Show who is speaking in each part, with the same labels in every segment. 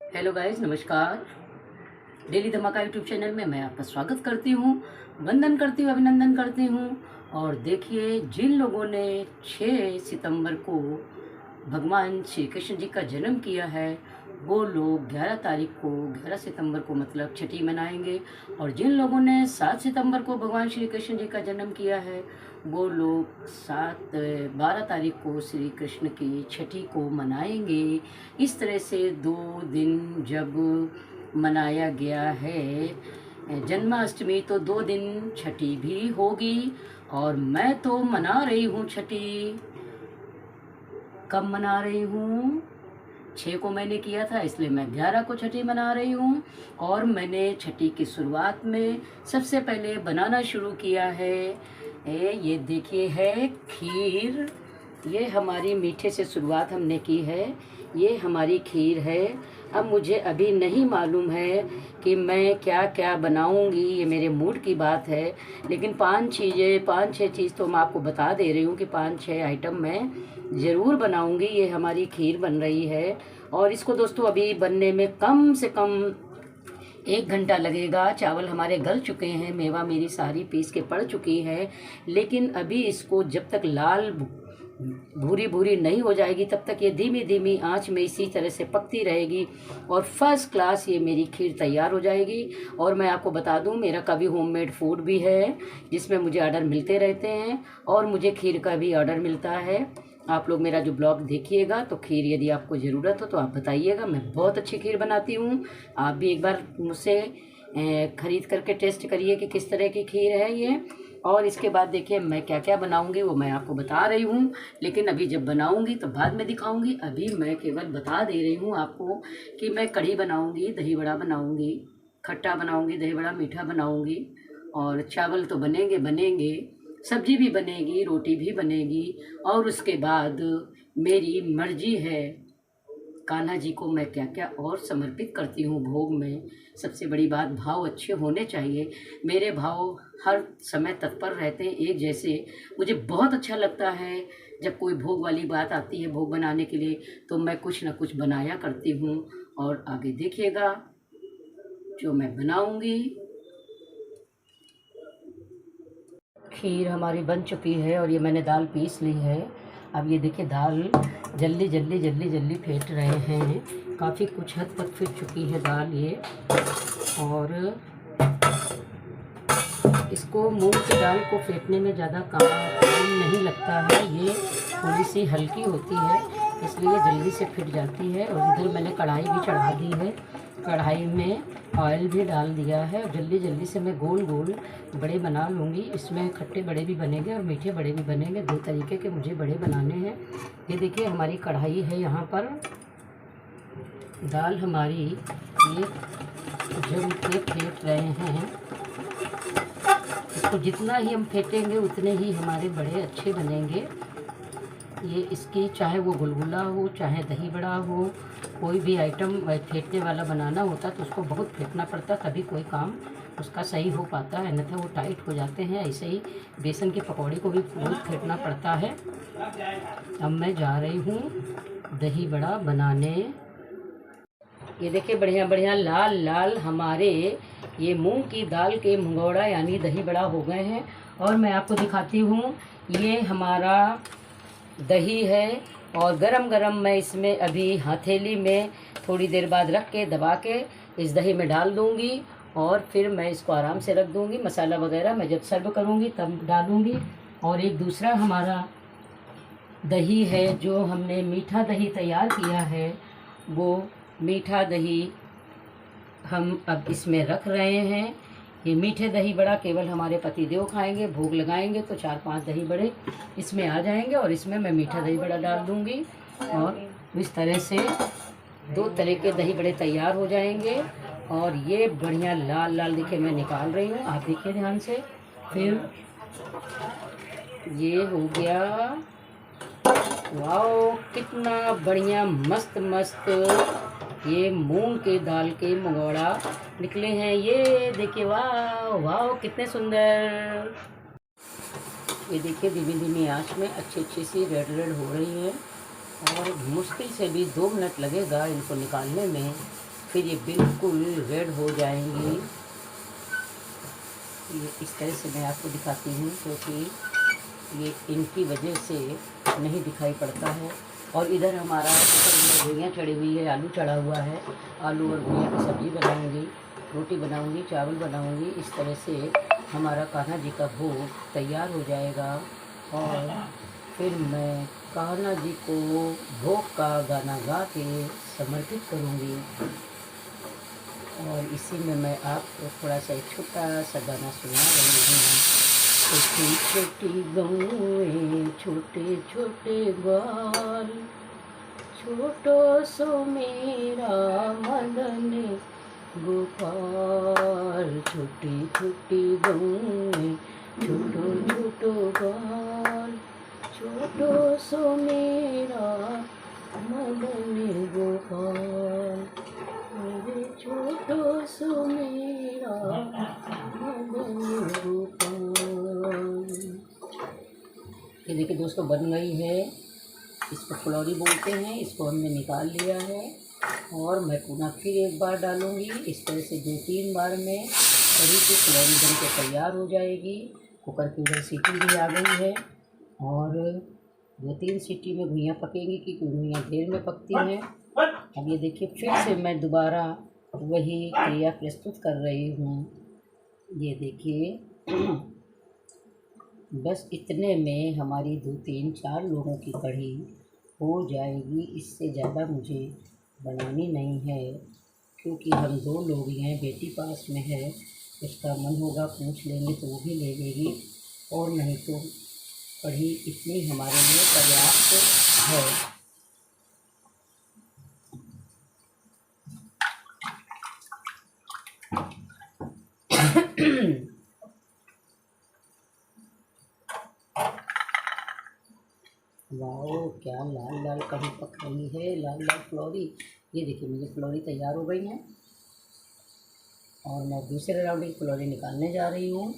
Speaker 1: Hello guys, नमस्कार। Daily धमाका YouTube channel में मैं आपका स्वागत करती हूँ, वंदन करती हूँ, अभिनंदन करती हूँ। और देखिए, जिन लोगों ने 6 सितंबर को भगवान श्री कृष्ण जी का जन्म किया है, वो लोग 11 तारीख को 11 सितंबर को मतलब छठी मनाएंगे। और जिन लोगों ने 7 सितंबर को भगवान श्री कृष्ण जी का जन्म किया है, वो लोग 12 तारीख को श्री कृष्ण की छठी को मनाएंगे। इस तरह से 2 दिन जब मनाया गया है जन्माष्टमी, तो 2 दिन छठी भी होगी। और मैं तो मना रही हूँ छठी। कब मना रही हूँ? 6 को मैंने किया था, इसलिए मैं 11 को छठी मना रही हूँ। और मैंने छठी की शुरुआत में सबसे पहले बनाना शुरू किया है। ये देखिए है खीर। ये हमारी मीठे से शुरुआत हमने की है। ये हमारी खीर है। अब मुझे अभी नहीं मालूम है कि मैं क्या क्या बनाऊंगी, ये मेरे मूड की बात है। लेकिन 5-6 चीज़ तो मैं आपको बता दे रही हूँ कि 5-6 आइटम मैं ज़रूर बनाऊंगी। ये हमारी खीर बन रही है और इसको दोस्तों अभी बनने में कम से कम 1 घंटा लगेगा। चावल हमारे गल चुके हैं, मेवा मेरी सारी पीस के पड़ चुकी है। लेकिन अभी इसको जब तक लाल भूरी भूरी नहीं हो जाएगी, तब तक ये धीमी धीमी आंच में इसी तरह से पकती रहेगी और फर्स्ट क्लास ये मेरी खीर तैयार हो जाएगी। और मैं आपको बता दूं, मेरा कभी होममेड फूड भी है जिसमें मुझे ऑर्डर मिलते रहते हैं और मुझे खीर का भी ऑर्डर मिलता है। आप लोग मेरा जो ब्लॉग देखिएगा तो खीर यदि आपको ज़रूरत हो तो आप बताइएगा। मैं बहुत अच्छी खीर बनाती हूँ। आप भी एक बार मुझसे ख़रीद करके टेस्ट करिए कि किस तरह की खीर है ये। और इसके बाद देखिए मैं क्या क्या बनाऊंगी वो मैं आपको बता रही हूँ। लेकिन अभी जब बनाऊंगी तो बाद में दिखाऊंगी। अभी मैं केवल बता दे रही हूँ आपको कि मैं कढ़ी बनाऊंगी, दही बड़ा बनाऊंगी, खट्टा बनाऊंगी, दही बड़ा मीठा बनाऊंगी। और चावल तो बनेंगे बनेंगे, सब्जी भी बनेगी, रोटी भी बनेगी। और उसके बाद मेरी मर्जी है कान्हा जी को मैं क्या क्या और समर्पित करती हूँ भोग में। सबसे बड़ी बात, भाव अच्छे होने चाहिए। मेरे भाव हर समय तत्पर रहते हैं एक जैसे। मुझे बहुत अच्छा लगता है जब कोई भोग वाली बात आती है भोग बनाने के लिए, तो मैं कुछ ना कुछ बनाया करती हूँ। और आगे देखिएगा जो मैं बनाऊँगी। खीर हमारी बन चुकी है और ये मैंने दाल पीस ली है। अब ये देखिए दाल जल्दी जल्दी जल्दी जल्दी फेंट रहे हैं। काफ़ी कुछ हद तक फिट चुकी है दाल ये। और इसको मूंग की दाल को फेंटने में ज़्यादा काम नहीं लगता है। ये थोड़ी सी हल्की होती है इसलिए जल्दी से फिट जाती है। और इधर मैंने कढ़ाई भी चढ़ा दी है। कढ़ाई में ऑयल भी डाल दिया है और जल्दी जल्दी से मैं गोल गोल बड़े बना लूँगी। इसमें खट्टे बड़े भी बनेंगे और मीठे बड़े भी बनेंगे। 2 तरीके के मुझे बड़े बनाने हैं। ये देखिए हमारी कढ़ाई है, यहाँ पर दाल हमारी ये जम के फेंट रहे हैं। इसको जितना ही हम फेंटेंगे उतने ही हमारे बड़े अच्छे बनेंगे। ये इसकी चाहे वो गुलगुला हो, चाहे दही बड़ा हो, कोई भी आइटम फेंटने वाला बनाना होता तो उसको बहुत फेंटना पड़ता, तभी कोई काम उसका सही हो पाता है, अन्यथा वो टाइट हो जाते हैं। ऐसे ही बेसन के पकौड़े को भी बहुत फेंटना पड़ता है। अब मैं जा रही हूँ दही बड़ा बनाने। ये देखिए बढ़िया बढ़िया लाल लाल हमारे ये मूंग की दाल के मंगोड़ा यानी दही बड़ा हो गए हैं। और मैं आपको दिखाती हूँ, ये हमारा दही है और गरम गरम मैं इसमें अभी हथेली में थोड़ी देर बाद रख के दबा के इस दही में डाल दूँगी और फिर मैं इसको आराम से रख दूँगी। मसाला वगैरह मैं जब सर्व करूँगी तब डालूँगी। और एक दूसरा हमारा दही है जो हमने मीठा दही तैयार किया है, वो मीठा दही हम अब इसमें रख रहे हैं। ये मीठे दही बड़ा केवल हमारे पतिदेव खाएंगे, भोग लगाएंगे तो 4-5 दही बड़े इसमें आ जाएंगे और इसमें मैं मीठा दही बड़ा डाल दूंगी। और इस तरह से 2 तरह के दही बड़े तैयार हो जाएंगे। और ये बढ़िया लाल लाल देखिए मैं निकाल रही हूँ, आप देखिए ध्यान से। फिर ये हो गया, वाओ कितना बढ़िया मस्त मस्त ये मूंग के दाल के मंगोड़ा निकले हैं। ये देखिए वाह वाह कितने सुंदर। ये देखिए धीमी धीमी आंच में अच्छी सी रेड रेड हो रही है और मुश्किल से भी 2 मिनट लगेगा इनको निकालने में। फिर ये बिल्कुल रेड हो जाएंगी। ये इस तरह से मैं आपको दिखाती हूँ क्योंकि ये इनकी वजह से नहीं दिखाई पड़ता है। और इधर हमारा ऊपर में घुइयाँ चढ़ी हुई है, आलू चढ़ा हुआ है। आलू और घुइयाँ की सब्ज़ी बनाऊँगी, रोटी बनाऊँगी, चावल बनाऊँगी। इस तरह से हमारा कान्हा जी का भोग तैयार हो जाएगा और फिर मैं कान्हा जी को भोग का गाना गा के समर्पित करूँगी। और इसी में मैं आपको थोड़ा सा एक छोटा सा गाना सुना रही हूँ। छोटी छोटी गौएं छोटे छोटे ग्वाल, छोटो सो मेरा मदन गोपाल। छोटी छोटी गौएं छोटो छोटो ग्वाल, छोटो सो मेरा मदन गोपाल। मेरे छोटो सो मेरा मदन गोपाल। ये देखिए दोस्तों बन गई है। इसको फुलौरी बोलते हैं। इसको हमने निकाल लिया है और मैं पुनः फिर एक बार डालूँगी। इस तरह से 2-3 बार में कढ़ी की फुलौरी बन के तैयार हो जाएगी। कुकर की उधर सीटी भी आ गई है और 2-3 सीटी में घुइयाँ पकेंगी क्योंकि घुइयाँ देर में पकती हैं। अब ये देखिए फिर से मैं दोबारा वही क्रिया प्रस्तुत कर रही हूँ। ये देखिए बस इतने में हमारी 2-3-4 लोगों की कढ़ी हो जाएगी। इससे ज़्यादा मुझे बनानी नहीं है क्योंकि हम 2 लोग ही हैं। बेटी पास में है, उसका मन होगा पूछ लेंगे तो वो भी ले लेगी और नहीं तो कढ़ी इतनी हमारे लिए पर्याप्त है। वाओ क्या लाल लाल कढ़ी पक रही है, लाल लाल फुलौरी। ये देखिए मेरी फुलौरी तैयार हो गई है और मैं दूसरे राउंड की फुलौरी निकालने जा रही हूँ।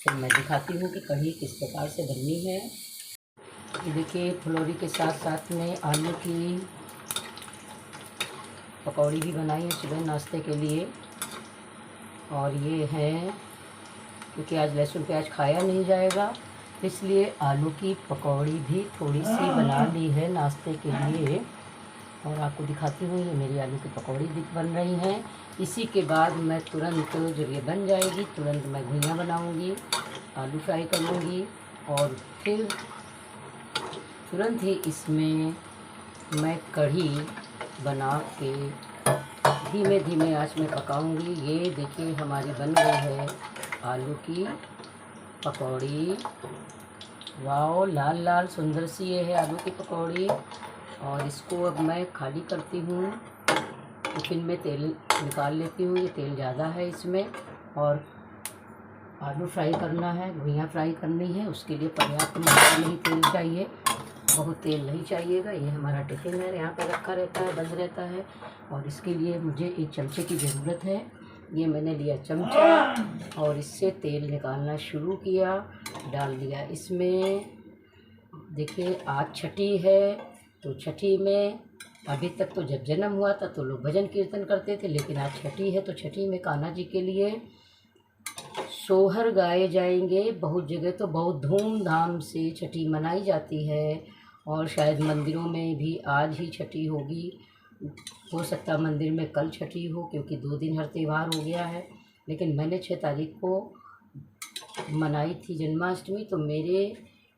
Speaker 1: फिर मैं दिखाती हूँ कि कढ़ी किस प्रकार से बननी है। ये देखिए फुलौरी के साथ साथ में आलू की पकौड़ी भी बनाई है सुबह नाश्ते के लिए। और ये है क्योंकि आज लहसुन प्याज खाया नहीं जाएगा इसलिए आलू की पकौड़ी भी थोड़ी सी बना ली है नाश्ते के लिए। और आपको दिखाती हूँ ये मेरी आलू की पकौड़ी बन रही हैं। इसी के बाद मैं तुरंत जब ये बन जाएगी तुरंत मैं घुइयाँ बनाऊँगी, आलू फ्राई कर लूँगी और फिर तुरंत ही इसमें मैं कढ़ी बना के धीमे धीमे आंच में पकाऊंगी। ये देखिए हमारी बन गई है आलू की पकौड़ी। वाओ लाल लाल सुंदर सी ये है आलू की पकौड़ी। और इसको अब मैं खाली करती हूँ, टिफिन में तेल निकाल लेती हूँ। ये तेल ज़्यादा है इसमें और आलू फ्राई करना है, घुइयाँ फ्राई करनी है, उसके लिए पर्याप्त मात्रा में ही तेल चाहिए, बहुत तेल नहीं चाहिएगा। ये हमारा टिफ़िन है, यहाँ पर रखा रहता है, बंद रहता है और इसके लिए मुझे एक चमचे की ज़रूरत है। ये मैंने लिया चमचा और इससे तेल निकालना शुरू किया, डाल दिया इसमें। देखिए आज छठी है तो छठी में अभी तक तो जब जन्म हुआ था तो लोग भजन कीर्तन करते थे, लेकिन आज छठी है तो छठी में कान्हा जी के लिए सोहर गाए जाएंगे। बहुत जगह तो बहुत धूमधाम से छठी मनाई जाती है और शायद मंदिरों में भी आज ही छठी होगी। हो सकता है मंदिर में कल छठी हो क्योंकि 2 दिन हर त्यौहार हो गया है। लेकिन मैंने 6 तारीख को मनाई थी जन्माष्टमी, तो मेरे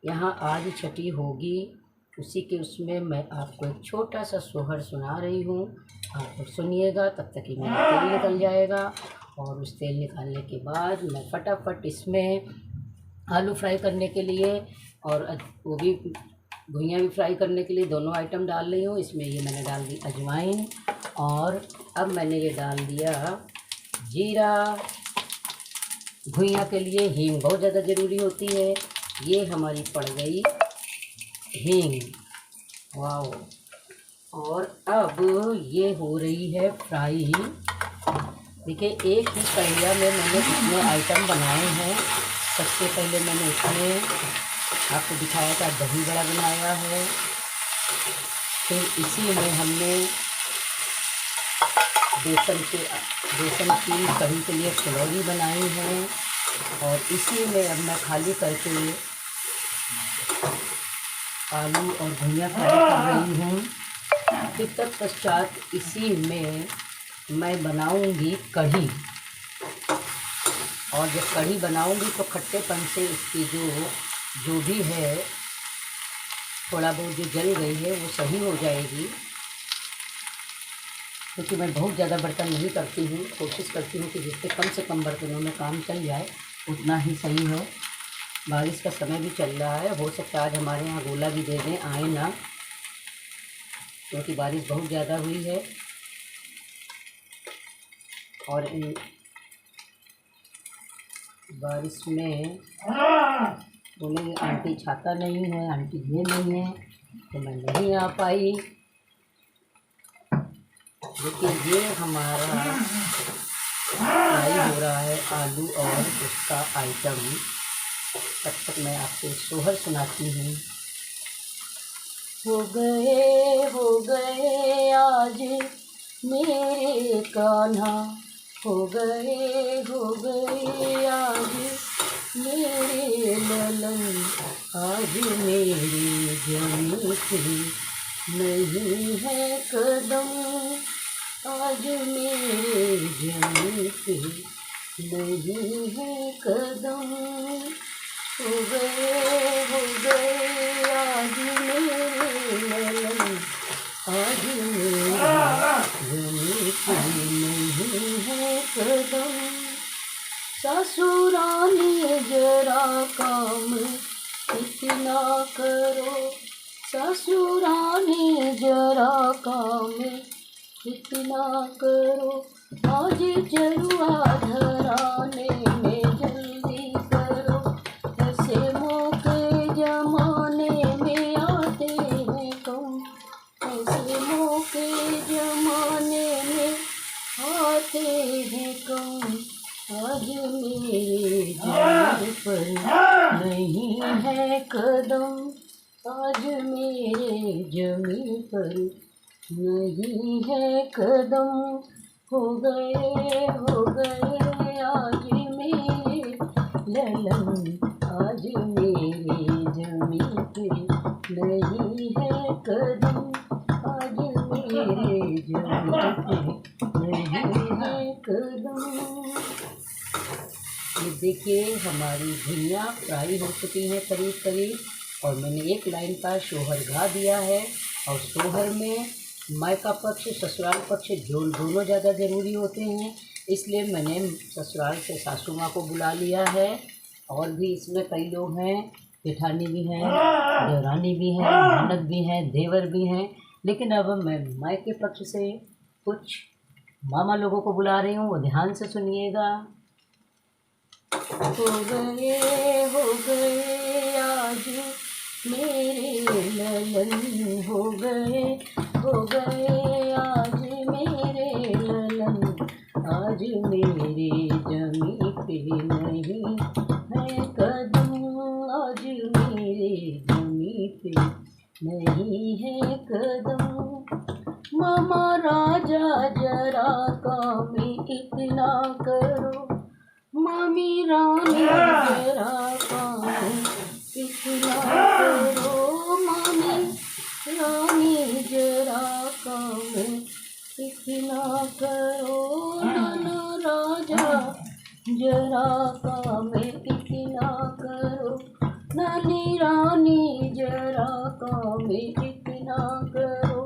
Speaker 1: यहाँ आज छठी होगी। उसी के उसमें मैं आपको एक छोटा सा सोहर सुना रही हूँ, आप सुनिएगा। तब तक ही मेरा तेल निकल जाएगा और उस तेल निकालने के बाद मैं फटाफट इसमें आलू फ्राई करने के लिए और वो भी घुइयाँ भी फ्राई करने के लिए दोनों आइटम डाल रही हूँ। इसमें ये मैंने डाल दी अजवाइन और अब मैंने ये डाल दिया जीरा। घुइयाँ के लिए हींग बहुत ज़्यादा ज़रूरी होती है। ये हमारी पड़ गई हींग, वाओ। और अब ये हो रही है फ्राई। देखिए एक ही कढ़िया में मैंने इतने आइटम बनाए हैं। सबसे पहले मैंने इसमें आपको दिखाया था दही बड़ा बनाया है, फिर इसी में हमने बेसन की कढ़ी के लिए फुलौरी बनाई है और इसी में अब मैं खाली करके आलू और धनिया फ्राई कर रही हूँ। फिर तत्पश्चात इसी में मैं बनाऊंगी कढ़ी, और जब कढ़ी बनाऊंगी तो खट्टेपन से इसकी जो भी है थोड़ा बहुत जो जल गई है वो सही हो जाएगी। क्योंकि मैं बहुत ज़्यादा बर्तन नहीं करती हूँ, कोशिश करती हूँ कि जितने कम से कम बर्तनों में काम चल जाए उतना ही सही है। बारिश का समय भी चल रहा है, हो सकता है आज हमारे यहाँ गोला भी दे दें, आए ना, क्योंकि बारिश बहुत ज़्यादा हुई है। और इन बारिश में बोले आंटी छाता नहीं है, आंटी ये नहीं है, तो मैं नहीं आ पाई। देखिए ये हमारा फ्राई हो रहा है आलू और उसका आइटम। तब तक मैं आपको सोहर सुनाती हूँ। हो गए आज मेरे कान्हा, हो गए आज मेरे ललन, आज मेरी जमी पे नहीं है कदम, आज मेरे जमी पे नहीं है कदम। हो गए आज मेरे ललन, आज मेरे जमी पे नहीं है कदम। ससुरानी जरा काम इतना करो, ससुरानी जरा काम इतना करो, आज जरुआ धराने में जल्दी करो, ऐसे मौके जमाने में आते हैं कम, ऐसे मौके जमाने में आते हैं कम। आज मेरे जमी पर नहीं है कदम, आज मेरे जमी पर नहीं है कदम। हो गए आज मेरे ललन, आज मेरे जमी पे नहीं है कदम, आज मेरे जमी पे नहीं है कदम। ये देखिए हमारी धनिया फ्राई हो चुकी है करीब करीब, और मैंने एक लाइन का शोहर गा दिया है। और शोहर में मायका पक्ष ससुराल पक्ष दोनों ज़्यादा ज़रूरी होते हैं, इसलिए मैंने ससुराल से सासू माँ को बुला लिया है। और भी इसमें कई लोग हैं, जेठानी भी हैं, देवरानी भी हैं, ननद भी हैं, देवर भी हैं, लेकिन अब मैं मायके पक्ष से कुछ मामा लोगों को बुला रही हूँ, वो ध्यान से सुनिएगा। हो गए आज मेरे ललन, हो गए आज मेरे ललन, आज मेरे जमी पे नहीं है कदम, आज मेरे जमी पे नहीं है कदम। मामा राजा जरा काम इतना करो, मामी रानी जरा काम इतना करो, मामी रानी जरा काम इतना करो, नाना राजा जरा काम इतना करो, नानी रानी जरा काम इतना करो,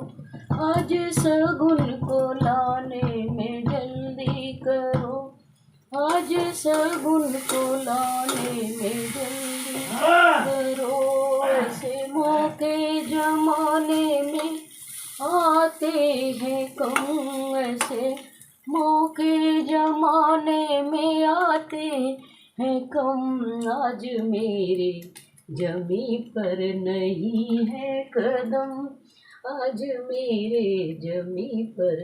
Speaker 1: आज सगुन को लाने में जल्दी करो, आज सगुन को लाने में जल्दी करो, ऐसे मौके जमाने में आते हैं कम, ऐसे मौके जमाने में आते हैं कम, आज मेरे जमी पर नहीं है कदम, आज मेरे जमी पर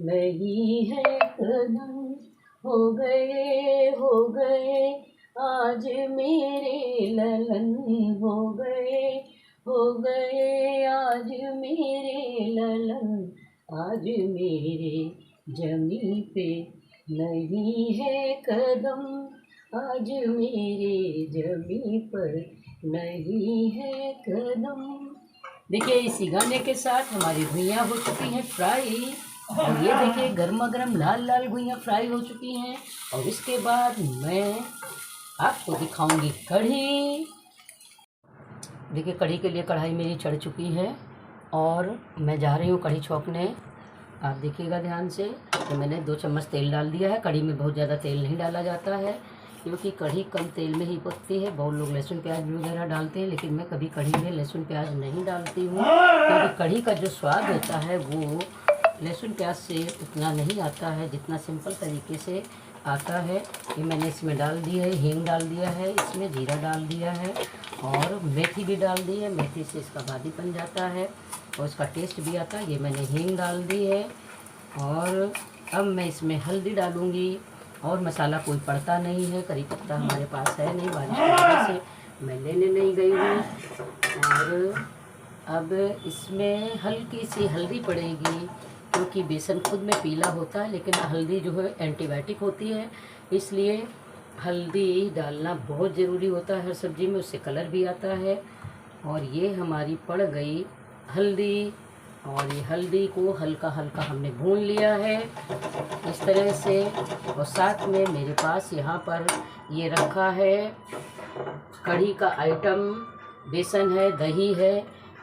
Speaker 1: नहीं है कदम। हो गए आज मेरे ललन, हो गए आज मेरे ललन, आज मेरे जमी पे नहीं है कदम, आज मेरे जमी पर नहीं है कदम। देखिए इसी गाने के साथ हमारी घुइयाँ हो चुकी हैं फ्राई, और ये देखिए गर्मा गर्म लाल लाल घुइयाँ फ्राई हो चुकी हैं। और इसके बाद मैं आपको दिखाऊंगी कढ़ी। देखिए कढ़ी के लिए कढ़ाई मेरी चढ़ चुकी है और मैं जा रही हूँ कढ़ी छौंकने। आप देखिएगा ध्यान से, तो मैंने 2 चम्मच तेल डाल दिया है। कढ़ी में बहुत ज़्यादा तेल नहीं डाला जाता है क्योंकि कढ़ी कम तेल में ही पकती है। बहुत लोग लहसुन प्याज वगैरह डालते हैं, लेकिन मैं कभी कढ़ी में लहसुन प्याज नहीं डालती हूँ क्योंकि कढ़ी का जो स्वाद होता है वो लहसुन प्याज से उतना नहीं आता है जितना सिंपल तरीके से आता है। ये मैंने इसमें डाल दी है, हींग डाल दिया है, इसमें जीरा डाल दिया है और मेथी भी डाल दी है। मेथी से इसका बादीपन जाता है और इसका टेस्ट भी आता है। ये मैंने हींग डाल दी है और अब मैं इसमें हल्दी डालूँगी। और मसाला कोई पड़ता नहीं है, करी पत्ता हमारे पास है नहीं, बारिश की वजह से मैं लेने नहीं गई हूँ। और अब इसमें हल्की सी हल्दी पड़ेगी क्योंकि बेसन खुद में पीला होता है, लेकिन हल्दी जो है एंटीबायोटिक होती है, इसलिए हल्दी डालना बहुत ज़रूरी होता है हर सब्ज़ी में, उससे कलर भी आता है। और ये हमारी पड़ गई हल्दी, और ये हल्दी को हल्का हल्का हमने भून लिया है इस तरह से। और साथ में मेरे पास यहाँ पर ये रखा है कढ़ी का आइटम, बेसन है, दही है,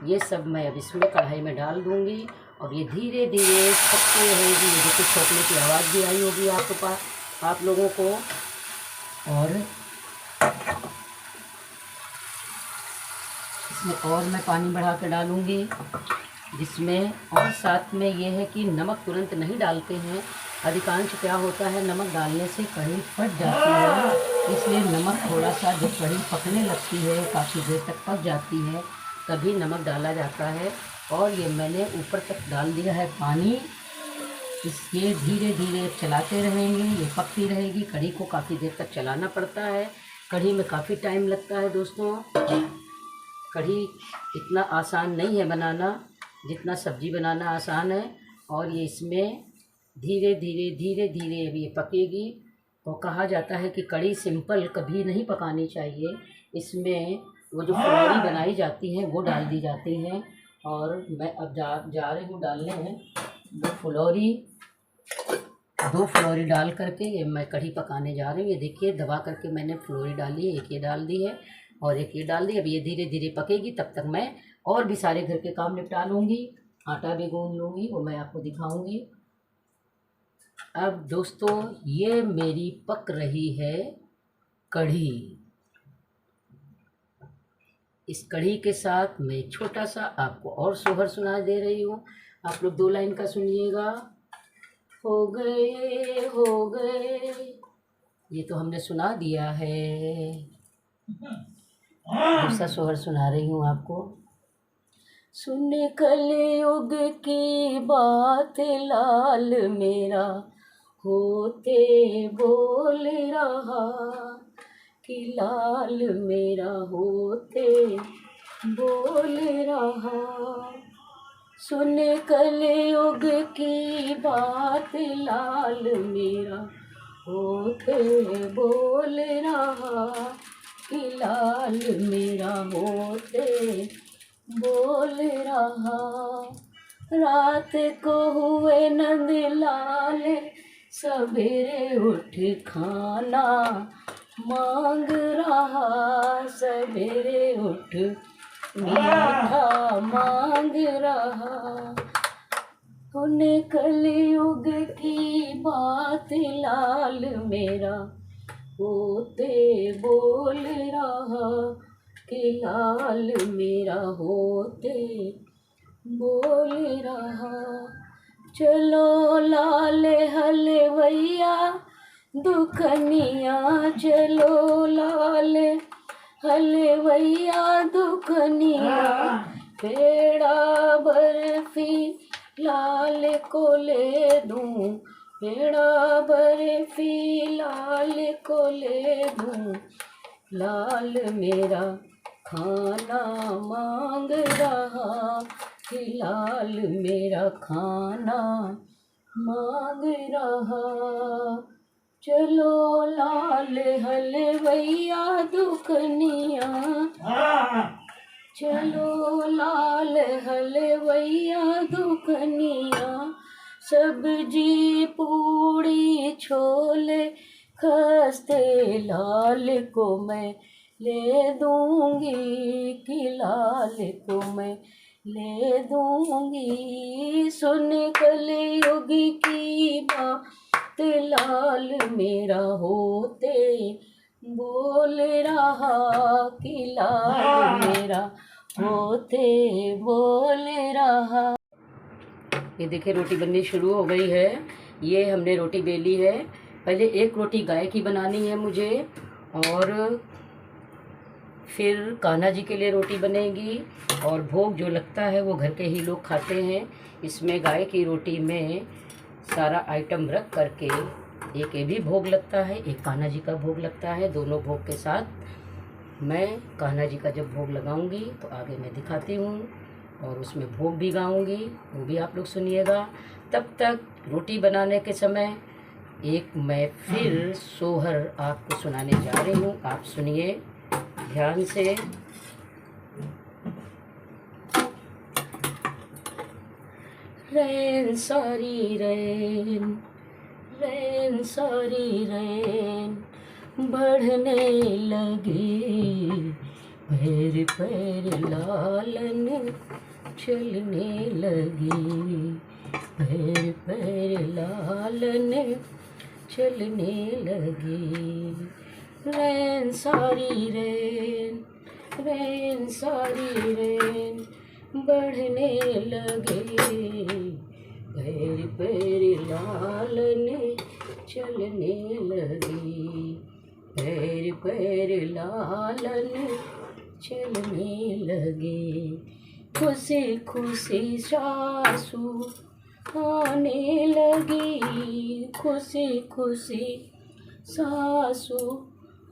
Speaker 1: ये सब मैं अब इसमें कढ़ाई में डाल दूँगी और ये धीरे धीरे पकती रहेगी। ये देखिए छोकने की आवाज़ भी आई होगी आपके पास, आप लोगों को। और इसमें और मैं पानी बढ़ा के डालूँगी जिसमें, और साथ में ये है कि नमक तुरंत नहीं डालते हैं। अधिकांश क्या होता है, नमक डालने से कढ़ी फट जाती है, इसलिए नमक थोड़ा सा जब कढ़ी पकने लगती है, काफ़ी देर तक पक जाती है, तभी नमक डाला जाता है। और ये मैंने ऊपर तक डाल दिया है पानी। इसके धीरे धीरे चलाते रहेंगे, ये पकती रहेगी। कढ़ी को काफ़ी देर तक चलाना पड़ता है, कढ़ी में काफ़ी टाइम लगता है दोस्तों। कढ़ी इतना आसान नहीं है बनाना जितना सब्ज़ी बनाना आसान है। और ये इसमें धीरे धीरे अब ये पकेगी। और कहा जाता है कि कढ़ी सिंपल कभी नहीं पकानी चाहिए, इसमें वो जो फुलौरी बनाई जाती हैं वो डाल दी जाती हैं। और मैं अब जा रही हूँ डालने में दो फुलौरी डाल करके ये मैं कढ़ी पकाने जा रही हूँ। ये देखिए दबा करके मैंने फुलौरी डाली है, एक ये डाल दी है और एक ये डाल दी। अब ये धीरे धीरे पकेगी, तब तक मैं और भी सारे घर के काम निपटा लूँगी, आटा भी गूँध लूँगी, वो मैं आपको दिखाऊँगी। अब दोस्तों ये मेरी पक रही है कढ़ी। इस कढ़ी के साथ मैं छोटा सा आपको और सोहर सुना दे रही हूँ, आप लोग 2 लाइन का सुनिएगा। हो गए, ये तो हमने सुना दिया है, दूसरा सोहर सुना रही हूँ आपको। सुन कलयुग की बात लाल मेरा, होते बोल रहा कि लाल मेरा होते बोल रहा। सुन कलयुग की बात लाल मेरा, होते बोल रहा कि लाल मेरा होते बोल रहा। रात को हुए नंद लाल, सवेरे उठ खाना मांग रहा, सवेरे उठ मीठा मांग रहा। उन्हें कलयुग की बात लाल मेरा, होते बोल रहा कि लाल मेरा होते बोल रहा। चलो लाल हलवैया दुखनिया, चलो लाल हलवैया दुखनिया, पेड़ा बर्फी लाल को ले दूं, पेड़ा बर्फी लाल को ले दूं, लाल मेरा खाना मांग रहा कि लाल मेरा खाना मांग रहा। चलो लाल हलवैया दुकनिया, चलो लाल हलवैया दुकनिया, सब्जी पूड़ी छोले खस्ते लाल को मैं ले दूंगी, कि लाल को मैं ले दूंगी। सुन कलयुग की बात लाल मेरा होते बोल रहा, कि लाल मेरा होते बोल रहा। ये देखिए रोटी बननी शुरू हो गई है। ये हमने रोटी बेली है। पहले एक रोटी गाय की बनानी है मुझे, और फिर कान्हा जी के लिए रोटी बनेगी, और भोग जो लगता है वो घर के ही लोग खाते हैं। इसमें गाय की रोटी में सारा आइटम रख करके एक ये भी भोग लगता है, एक कान्हा जी का भोग लगता है। दोनों भोग के साथ मैं कान्हा जी का जब भोग लगाऊंगी तो आगे मैं दिखाती हूँ, और उसमें भोग भी गाऊंगी, वो भी आप लोग सुनिएगा। तब तक रोटी बनाने के समय एक मैं फिर सोहर आपको सुनाने जा रही हूँ, आप सुनिए ध्यान से। रैन सारी रैन, रैन सारी रैन बढ़ने लगी, पैर पैर लालन चलने लगी, पैर पैर लालन चलने लगी। रैन सारी रैन, रैन सारी रैन बढ़ने लगे, पैर पैर लालन चलने लगी, पैर पैर लालन चलने लगे। खुशी खुशी सासू आने लगी, खुशी खुशी सासू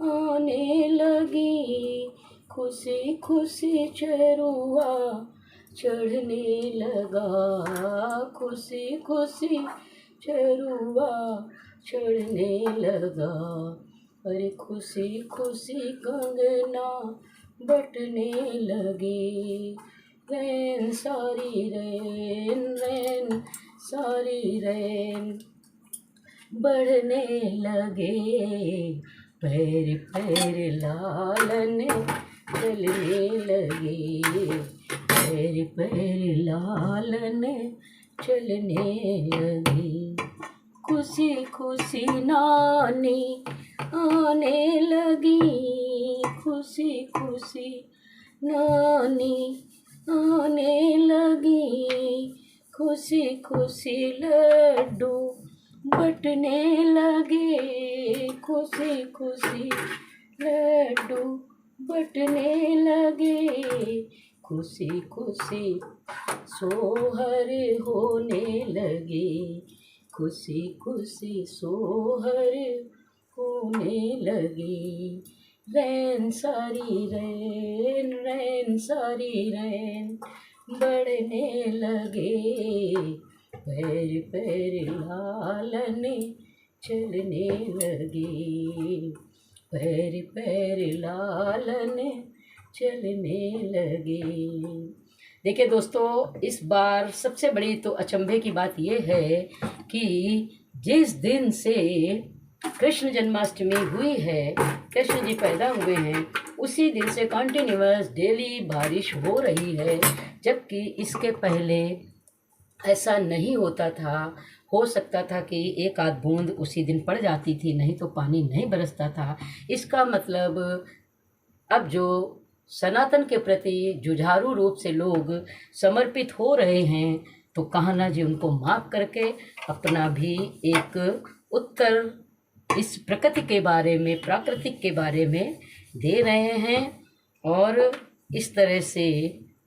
Speaker 1: आने लगी, खुशी खुशी चरुआ चढ़ने लगा, खुशी खुशी चरुआ चढ़ने लगा। अरे खुशी खुशी कंगना बटने लगे। रैन सारी रैन, रैन सारी रैन बढ़ने लगे, पैर पैर लालन चलने लगे, पैर पैर लालन चलने लगे। खुशी खुशी नानी आने लगी, खुशी खुशी नानी आने लगी, खुशी खुशी लड्डू बटने लगे, खुशी खुशी लड्डू बटने लगे, खुशी खुशी सोहर होने लगे, खुशी खुशी सोहर होने लगे। रैन सारी रैन, रैन सारी रैन बढ़ने लगे, पैर पैर लालन चलने लगे, पैर पैर लालन चलने लगे। देखिए दोस्तों, इस बार सबसे बड़ी तो अचंभे की बात यह है कि जिस दिन से कृष्ण जन्माष्टमी हुई है, कृष्ण जी पैदा हुए हैं, उसी दिन से कंटिन्यूअस डेली बारिश हो रही है, जबकि इसके पहले ऐसा नहीं होता था। हो सकता था कि एक आध बूंद उसी दिन पड़ जाती थी, नहीं तो पानी नहीं बरसता था। इसका मतलब अब जो सनातन के प्रति जुझारू रूप से लोग समर्पित हो रहे हैं, तो कान्हा जी उनको माफ करके अपना भी एक उत्तर इस प्रकृति के बारे में, प्राकृतिक के बारे में दे रहे हैं, और इस तरह से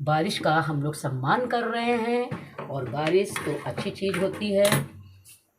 Speaker 1: बारिश का हम लोग सम्मान कर रहे हैं। और बारिश तो अच्छी चीज़ होती है,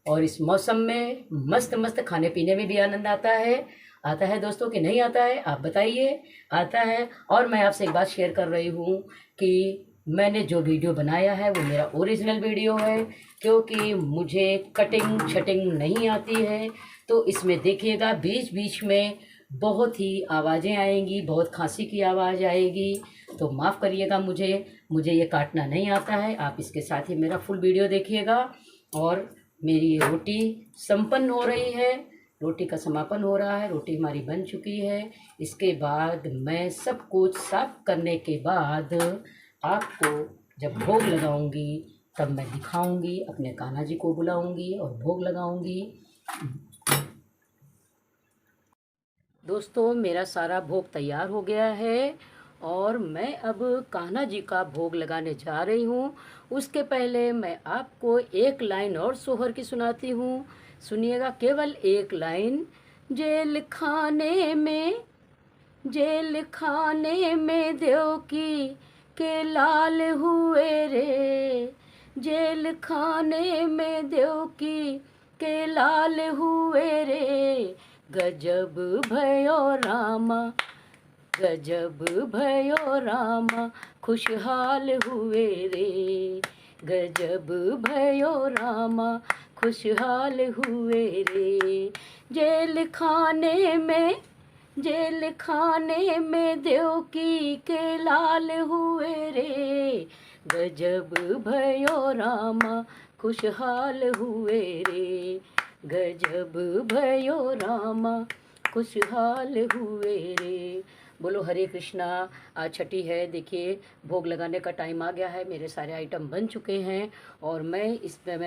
Speaker 1: और इस मौसम में मस्त मस्त खाने पीने में भी आनंद आता है दोस्तों, कि नहीं आता है? आप बताइए। आता है। और मैं आपसे एक बात शेयर कर रही हूँ कि मैंने जो वीडियो बनाया है वो मेरा ओरिजिनल वीडियो है, क्योंकि मुझे कटिंग शटिंग नहीं आती है। तो इसमें देखिएगा बीच बीच में बहुत ही आवाज़ें आएंगी, बहुत खांसी की आवाज़ आएगी, तो माफ़ करिएगा मुझे ये काटना नहीं आता है। आप इसके साथ ही मेरा फुल वीडियो देखिएगा। और मेरी ये रोटी संपन्न हो रही है, रोटी का समापन हो रहा है, रोटी हमारी बन चुकी है। इसके बाद मैं सब कुछ साफ करने के बाद आपको जब भोग लगाऊंगी तब मैं दिखाऊंगी, अपने कान्हा जी को बुलाऊंगी और भोग लगाऊंगी। दोस्तों, मेरा सारा भोग तैयार हो गया है और मैं अब कान्हा जी का भोग लगाने जा रही हूँ। उसके पहले मैं आपको एक लाइन और सोहर की सुनाती हूँ, सुनिएगा, केवल एक लाइन। जेल खाने में देवकी के लाल हुए रे, जेल खाने में देवकी के लाल हुए रे, गजब भयो रामा, गजब भयो रामा, खुशहाल हुए रे, गजब भयो रामा, खुशहाल हुए रे। जेल खाने में देवकी के लाल हुए रे, गजब भयो रामा, खुशहाल हुए रे, गजब भयो रामा, खुशहाल हुए रे। बोलो हरे कृष्णा। आज छठी है, देखिए भोग लगाने का टाइम आ गया है, मेरे सारे आइटम बन चुके हैं और मैं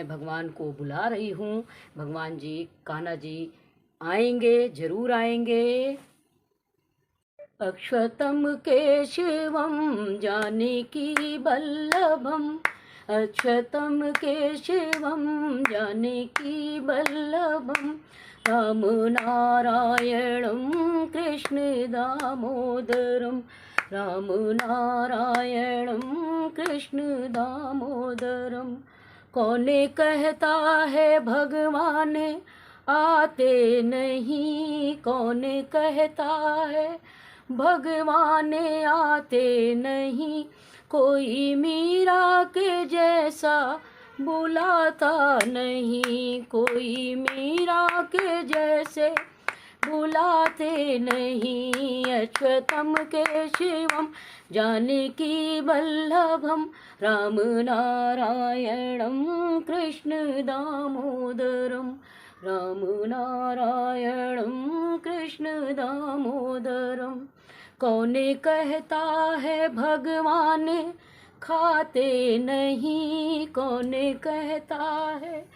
Speaker 1: भगवान को बुला रही हूँ। भगवान जी, कान्हा जी आएंगे, जरूर आएंगे। अक्षतम केशवम जानकी वल्लभम, अक्षतम केशवम जानकी वल्लभम, राम नारायणं कृष्ण दामोदरम, राम नारायणं कृष्ण दामोदरम। कौन कहता है भगवान आते नहीं, कौन कहता है भगवान आते नहीं, कोई मीरा के जैसा बुलाता नहीं, कोई मीरा के जैसे बुलाते नहीं। अक्षतम केशवम जानकी वल्लभम, राम नारायणं कृष्ण दामोदरम, राम नारायणं कृष्ण दामोदरम। कौन कहता है भगवान खाते नहीं, कौन कहता है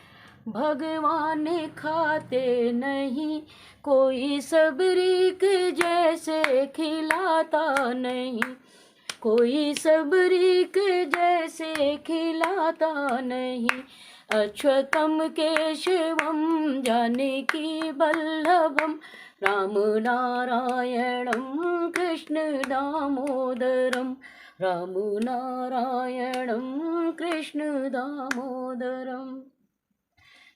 Speaker 1: भगवान खाते नहीं, कोई सबरी के जैसे खिलाता नहीं, कोई सबरी के जैसे खिलाता नहीं। अक्षतम केशवम जानकी वल्लभम, राम नारायणं कृष्ण दामोदरम, राम नारायणं कृष्ण दामोदरम।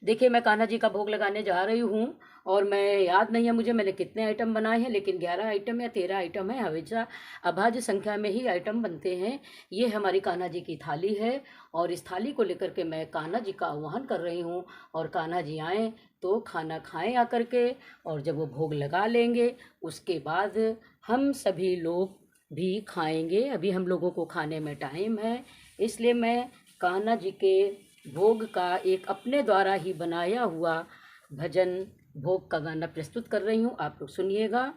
Speaker 1: देखिए, मैं कान्हा जी का भोग लगाने जा रही हूँ और मैं याद नहीं है मुझे मैंने कितने आइटम बनाए हैं, लेकिन 11 आइटम या 13 आइटम है। हमेशा अभाज्य संख्या में ही आइटम बनते हैं। ये हमारी कान्हा जी की थाली है और इस थाली को लेकर के मैं कान्हा जी का आह्वान कर रही हूँ और कान्हा जी आएँ तो खाना खाएं आकर के, और जब वो भोग लगा लेंगे उसके बाद हम सभी लोग भी खाएंगे। अभी हम लोगों को खाने में टाइम है, इसलिए मैं कान्हा जी के भोग का एक अपने द्वारा ही बनाया हुआ भजन भोग का गाना प्रस्तुत कर रही हूँ, आप लोग सुनिएगा।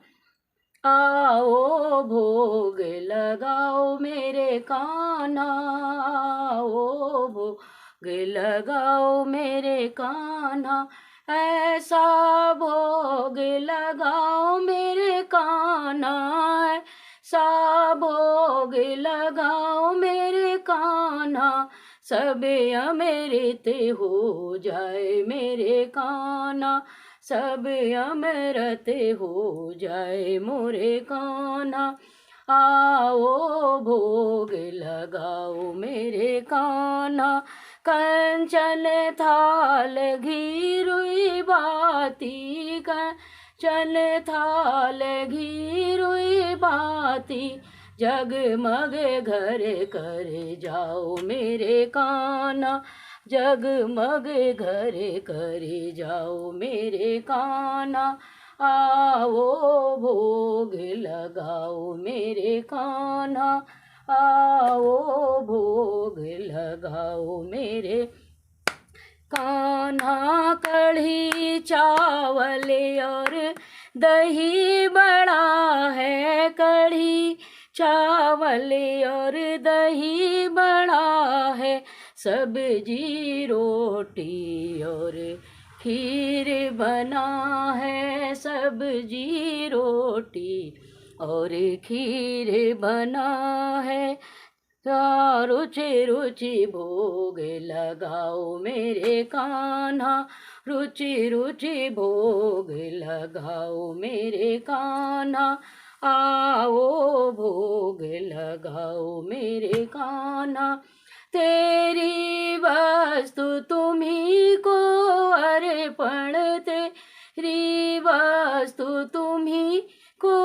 Speaker 1: आओ भोग लगाओ मेरे कान्हा, आओ भोग लगाओ मेरे कान्हा, ऐसा भोग लगाओ मेरे कान्हा, ऐसा भोग लगाओ मेरे कान्हा, सब अमृत हो जाए मेरे कान्हा, सब अमृत हो जाए मोरे कान्हा। आओ भोग लगाओ मेरे कान्हा, कंचन थाल घी रुई बाती, कंचन थाल घी रुई बाती, जगमग घर कर जाओ मेरे कान्हा, जगमग घर कर जाओ मेरे कान्हा। आओ भोग लगाओ मेरे कान्हा, आओ भोग लगाओ मेरे कान्हा। कढ़ी चावल और दही बड़ा है, कढ़ी चावल और दही बड़ा है, सब्जी रोटी और खीर बना है, सब्जी रोटी और खीर बना है। रुचि रुचि भोग लगाओ मेरे कान्हा, रुचि रुचि भोग लगाओ मेरे कान्हा। आओ भोग लगाओ मेरे कान्हा। तेरी वस्तु तुम्ही को अर्पण, तेरी वस्तु तुम्ही को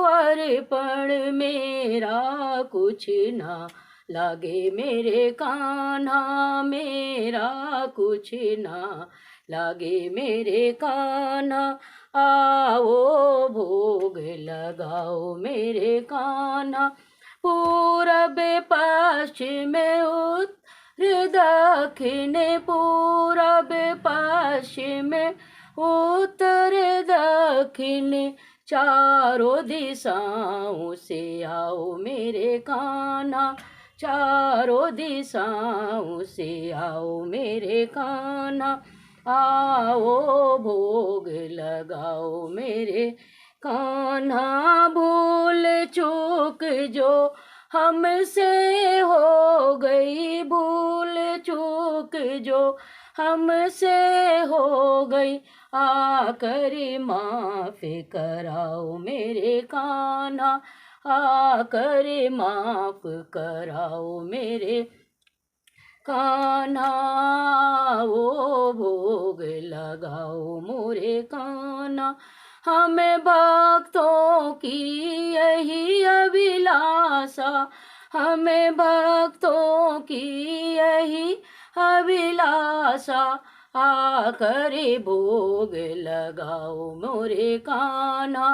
Speaker 1: अर्पण, मेरा कुछ ना लागे मेरे कान्हा, मेरा कुछ ना लागे मेरे कान्हा। आओ भोग लगाओ मेरे कान्हा। पूरब पश्चिम उत्तर दक्षिण, पूरब पश्चिम उत्तर दक्षिण, चारों दिशाओं से आओ मेरे कान्हा, चारों दिशाओं से आओ मेरे कान्हा। आओ भोग लगाओ मेरे कान्हा। भूल चूक जो हमसे हो गई, भूल चूक जो हमसे हो गई, आकर माफ कराओ मेरे कान्हा, आकर माफ कराओ मेरे कान्हा। वो भोग लगाओ मोरे कान्हा। हमें भक्तों की यही अभिलाषा, हमें भक्तों की यही अभिलाषा, आकर भोग लगाओ मोरे कान्हा,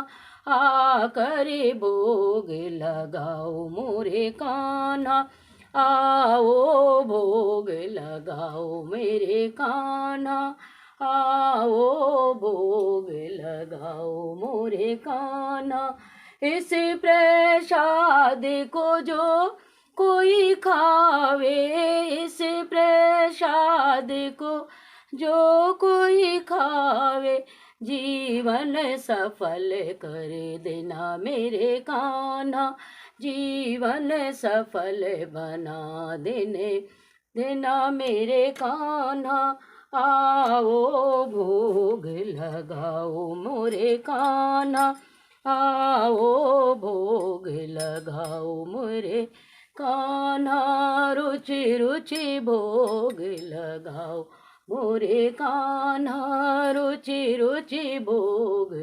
Speaker 1: आकर भोग लगाओ मोरे कान्हा। आओ भोग लगाओ मेरे कान्हा, आओ भोग लगाओ मोरे कान्हा। इस प्रसाद को जो कोई खावे, इस प्रसाद को जो कोई खावे, जीवन सफल कर देना मेरे कान्हा, जीवन सफल बना देना मेरे कान्हा। आओ भोग लगाओ मोरे कान्हा, आओ भोग लगाओ मोरे कान्हा। रुचि रुचि भोग लगाओ मोरे कान्हा, रुचि रुचि भोग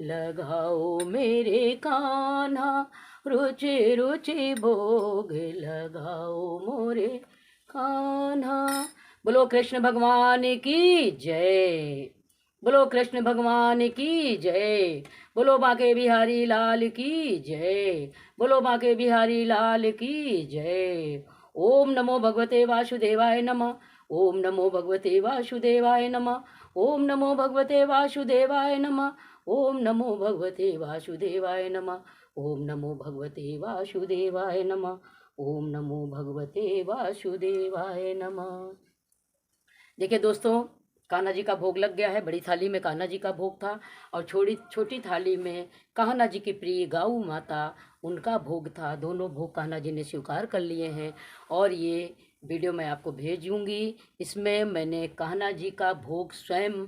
Speaker 1: लगाओ मेरे कान्हा, रुचि रुचि भोग लगाओ मोरे कान्हा। बोलो कृष्ण भगवान की जय, बोलो कृष्ण भगवान की जय, बोलो बांके बिहारी लाल की जय, बोलो बांके बिहारी लाल की जय। ओम नमो भगवते वासुदेवाय नमः, ओम नमो भगवते वासुदेवाय नमः, ओम नमो भगवते वासुदेवाय नमः, ओम नमो भगवते वासुदेवाय नमः, ओम नमो भगवते वासुदेवाय नमः, ओम नमो भगवते वासुदेवाय नमः। देखिए दोस्तों, कान्हा जी का भोग लग गया है। बड़ी थाली में कान्हा जी का भोग था और छोटी थाली में कान्हा जी की प्रिय गौ माता उनका भोग था। दोनों भोग कान्हा जी ने स्वीकार कर लिए हैं और ये वीडियो मैं आपको भेजूंगी। इसमें मैंने कान्हा जी का भोग स्वयं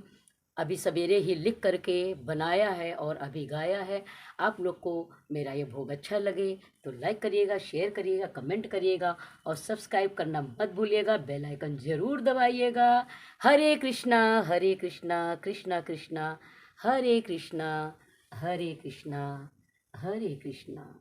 Speaker 1: अभी सवेरे ही लिख करके बनाया है और अभी गाया है। आप लोग को मेरा ये भोग अच्छा लगे तो लाइक करिएगा, शेयर करिएगा, कमेंट करिएगा और सब्सक्राइब करना मत भूलिएगा। बेल आइकन ज़रूर दबाइएगा। हरे कृष्णा कृष्णा कृष्णा हरे कृष्णा हरे कृष्णा हरे कृष्णा।